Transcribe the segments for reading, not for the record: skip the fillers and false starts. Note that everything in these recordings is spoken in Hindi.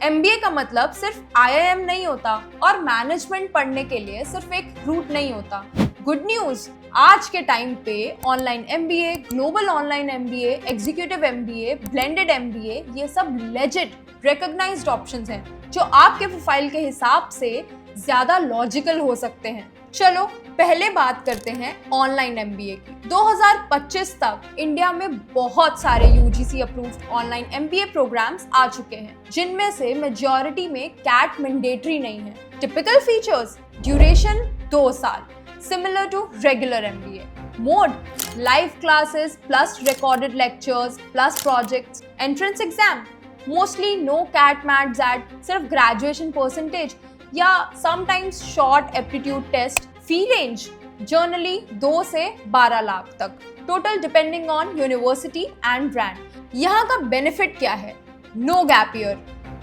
एमबीए का मतलब सिर्फ आईआईएम नहीं होता और मैनेजमेंट पढ़ने के लिए सिर्फ एक रूट नहीं होता। गुड न्यूज, आज के टाइम पे online MBA, global online MBA, executive MBA, blended MBA, ये सब लेजिट रिकॉग्नाइज्ड ऑप्शंस हैं जो आपके प्रोफाइल के हिसाब से ज्यादा लॉजिकल हो सकते हैं। चलो पहले बात करते हैं ऑनलाइन एमबीए की। 2025 तक इंडिया में बहुत सारे UGC approved online MBA programs आ चुके हैं, जिनमें से मेजॉरिटी में कैट मैंडेटरी नहीं है। टिपिकल फीचर्स: ड्यूरेशन 2 साल, similar to regular MBA. Mode: live classes plus recorded lectures plus projects. Entrance exam: mostly no CAT MATs at सिर्फ ग्रेजुएशन परसेंटेज या sometimes short aptitude test. Fee range: generally 2 से 12 लाख तक, total depending on university and brand. यहाँ का बेनिफिट क्या है? नो गैप ईयर,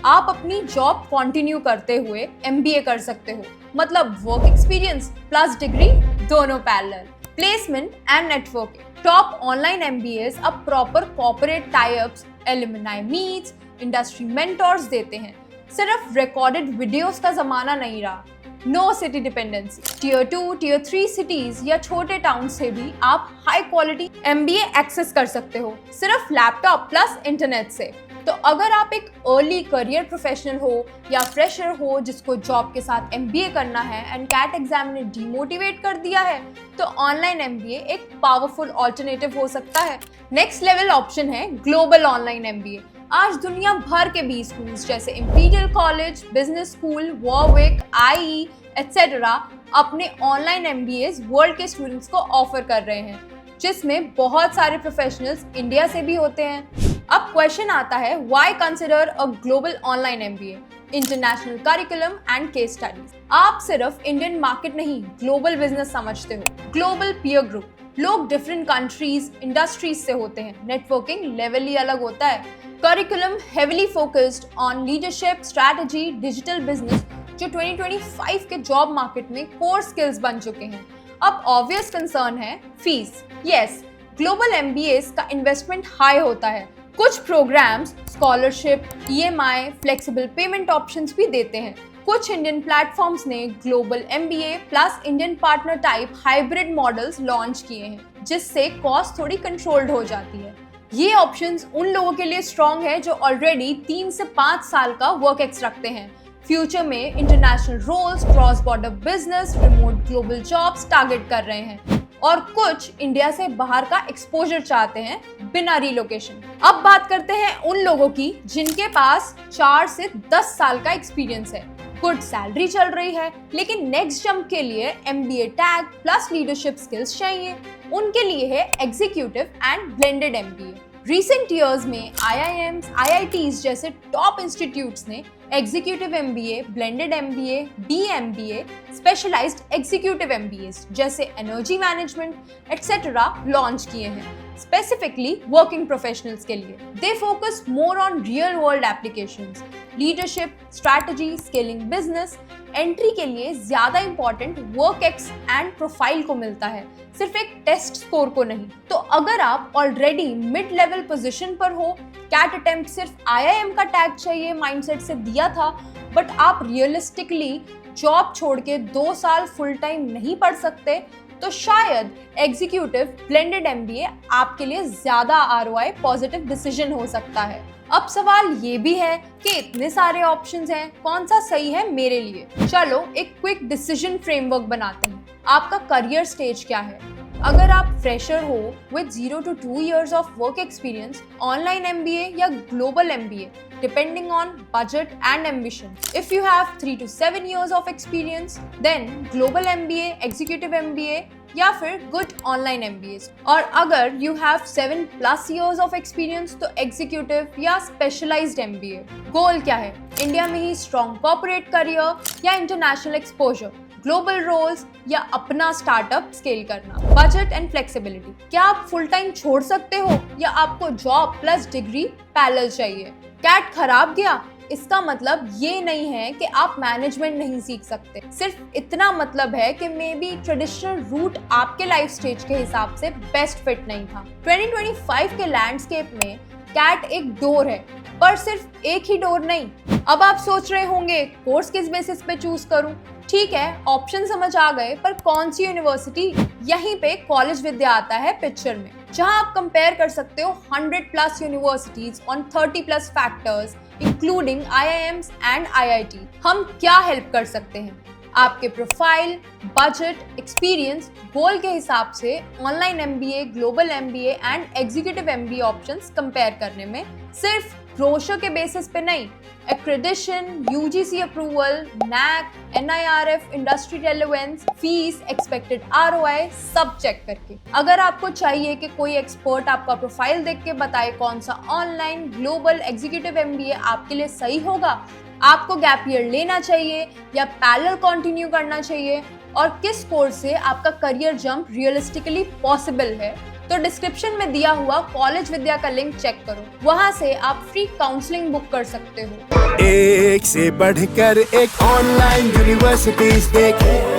आप अपनी जॉब कंटिन्यू करते हुए एमबीए कर सकते हो, मतलब वर्क एक्सपीरियंस प्लस डिग्री दोनों parallel. Placement and networking: top online MBAs अब proper corporate tie ups, alumni meets, industry mentors देते हैं। सिर्फ रिकॉर्डेड वीडियोस का जमाना नहीं रहा। No city dependency: tier 2, tier 3 cities या छोटे टाउन से भी आप हाई क्वालिटी एमबीए एक्सेस कर सकते हो, सिर्फ लैपटॉप प्लस इंटरनेट से। तो अगर आप एक अर्ली करियर प्रोफेशनल हो या फ्रेशर हो जिसको जॉब के साथ एमबीए करना है एंड कैट एग्जाम ने डिमोटिवेट कर दिया है, तो ऑनलाइन एमबीए एक पावरफुल ऑल्टरनेटिव हो सकता है। नेक्स्ट लेवल ऑप्शन है ग्लोबल ऑनलाइन एमबीए। आज दुनिया भर के 20 स्कूल्स जैसे imperial college, business school, Warwick, IE etcetera अपने ऑनलाइन एमबीएस वर्ल्ड के स्टूडेंट्स को ऑफर कर रहे हैं, जिसमें बहुत सारे प्रोफेशनल्स इंडिया से भी होते हैं। अब क्वेश्चन आता है, why consider a global online MBA? International curriculum and case studies. आप सिर्फ इंडियन मार्केट नहीं, ग्लोबल बिजनेस समझते हो। ग्लोबल पीयर ग्रुप: लोग डिफरेंट कंट्रीज, इंडस्ट्रीज से होते हैं, नेटवर्किंग लेवल ही अलग होता है। Curriculum heavily focused on leadership, strategy, digital business, जो 2025 के जॉब मार्केट में कोर स्किल्स बन चुके हैं। अब ऑब्वियस कंसर्न है फीस। यस, ग्लोबल एमबीएस का इन्वेस्टमेंट हाई होता है। कुछ programmes scholarship, EMI, flexible payment options भी देते हैं। कुछ इंडियन प्लेटफॉर्म्स ने global MBA plus Indian partner type hybrid models launch किए हैं, जिससे कॉस्ट थोड़ी कंट्रोल्ड हो जाती है। ये ऑप्शंस उन लोगों के लिए स्ट्रॉन्ग है जो ऑलरेडी 3 से 5 साल का वर्क एक्स रखते हैं, फ्यूचर में international roles, cross border business, remote global jobs target कर रहे हैं, और कुछ इंडिया से बाहर का एक्सपोजर चाहते हैं बिना रिलोकेशन। अब बात करते हैं उन लोगों की जिनके पास 4 से 10 साल का एक्सपीरियंस है, गुड सैलरी चल रही है, लेकिन नेक्स्ट जंप के लिए MBA tag plus leadership skills चाहिए। उनके लिए है executive and blended MBA. Recent years में आईआईएम्स, आईआईटीज जैसे टॉप इंस्टीट्यूट्स ने executive MBA, blended MBA, DMBA, specialized executive MBAs जैसे एनर्जी मैनेजमेंट एटसेट्रा लॉन्च किए हैं, स्पेसिफिकली वर्किंग प्रोफेशनल्स के लिए। They focus more on real world applications, leadership, strategy, scaling business. Entry के लिए ज्यादा important work ex and profile को मिलता है, सिर्फ एक टेस्ट स्कोर को नहीं। तो अगर आप ऑलरेडी मिड लेवल पोजीशन पर हो, कैट अटेम्प्ट सिर्फ आईआईएम का टैग चाहिए माइंडसेट से दिया था, बट आप रियलिस्टिकली जॉब छोड़ के 2 साल फुल टाइम नहीं पढ़ सकते, तो शायद एग्जीक्यूटिव ब्लेंडेड एमबीए आपके लिए ज्यादा आरओआई पॉजिटिव डिसीजन हो सकता है। अब सवाल ये भी है कि इतने सारे ऑप्शंस हैं, कौन सा सही है मेरे लिए? चलो एक क्विक डिसीजन फ्रेमवर्क बनाते हैं। आपका करियर स्टेज क्या है? अगर आप फ्रेशर हो with 0 to 2 years of work experience, online MBA या global MBA depending on budget and ambition. If you have 3 to 7 years of experience, then global MBA, executive MBA या फिर good online MBAs। और अगर you have 7+ years of experience तो executive या specialized MBA। गोल क्या है? इंडिया में ही strong corporate career या international exposure, ग्लोबल रोल्स या अपना स्टार्टअप स्केल करना। बजट एंड फ्लेक्सिबिलिटी: क्या आप फुल टाइम छोड़ सकते हो या आपको जॉब प्लस डिग्री पैरेलल चाहिए? कैट खराब गया, इसका मतलब ये नहीं है कि आप मैनेजमेंट नहीं सीख सकते, सिर्फ इतना मतलब है कि मे बी ट्रेडिशनल रूट आपके लाइफ स्टेज के हिसाब से बेस्ट फिट नहीं था। 2025 के लैंडस्केप में कैट एक डोर है, पर सिर्फ एक ही डोर नहीं। अब आप सोच रहे होंगे कोर्स किस बेसिस पे चूज करूं? ठीक है, ऑप्शन समझ आ गए, पर कौन सी यूनिवर्सिटी? यहीं पे कॉलेज विद्या आता है पिक्चर में, जहां आप कंपेयर कर सकते हो 100+ universities on 30+ factors including IIMs and IIT। हम क्या हेल्प कर सकते हैं? आपके प्रोफाइल, बजट, एक्सपीरियंस, गोल के हिसाब से online MBA, global MBA and executive MBA options compare करने में, सिर्फ ब्रोशर के बेसिस पे नहीं, accreditation, UGC approval, NAC, NIRF, industry relevance, fees, expected ROI सब चेक करके। अगर आपको चाहिए कि कोई एक्सपर्ट आपका प्रोफाइल देख के बताए कौन सा ऑनलाइन, ग्लोबल, एग्जीक्यूटिव MBA आपके लिए सही होगा, आपको गैप ईयर लेना चाहिए या पैरेलल कंटिन्यू करना चाहिए, और किस कोर्स से आपका करियर जंप रियलिस्टिकली पॉसिबल है, तो डिस्क्रिप्शन में दिया हुआ कॉलेज विद्या का लिंक चेक करो। वहां से आप फ्री काउंसलिंग बुक कर सकते हो। एक से बढ़कर एक ऑनलाइन यूनिवर्सिटीज देखें।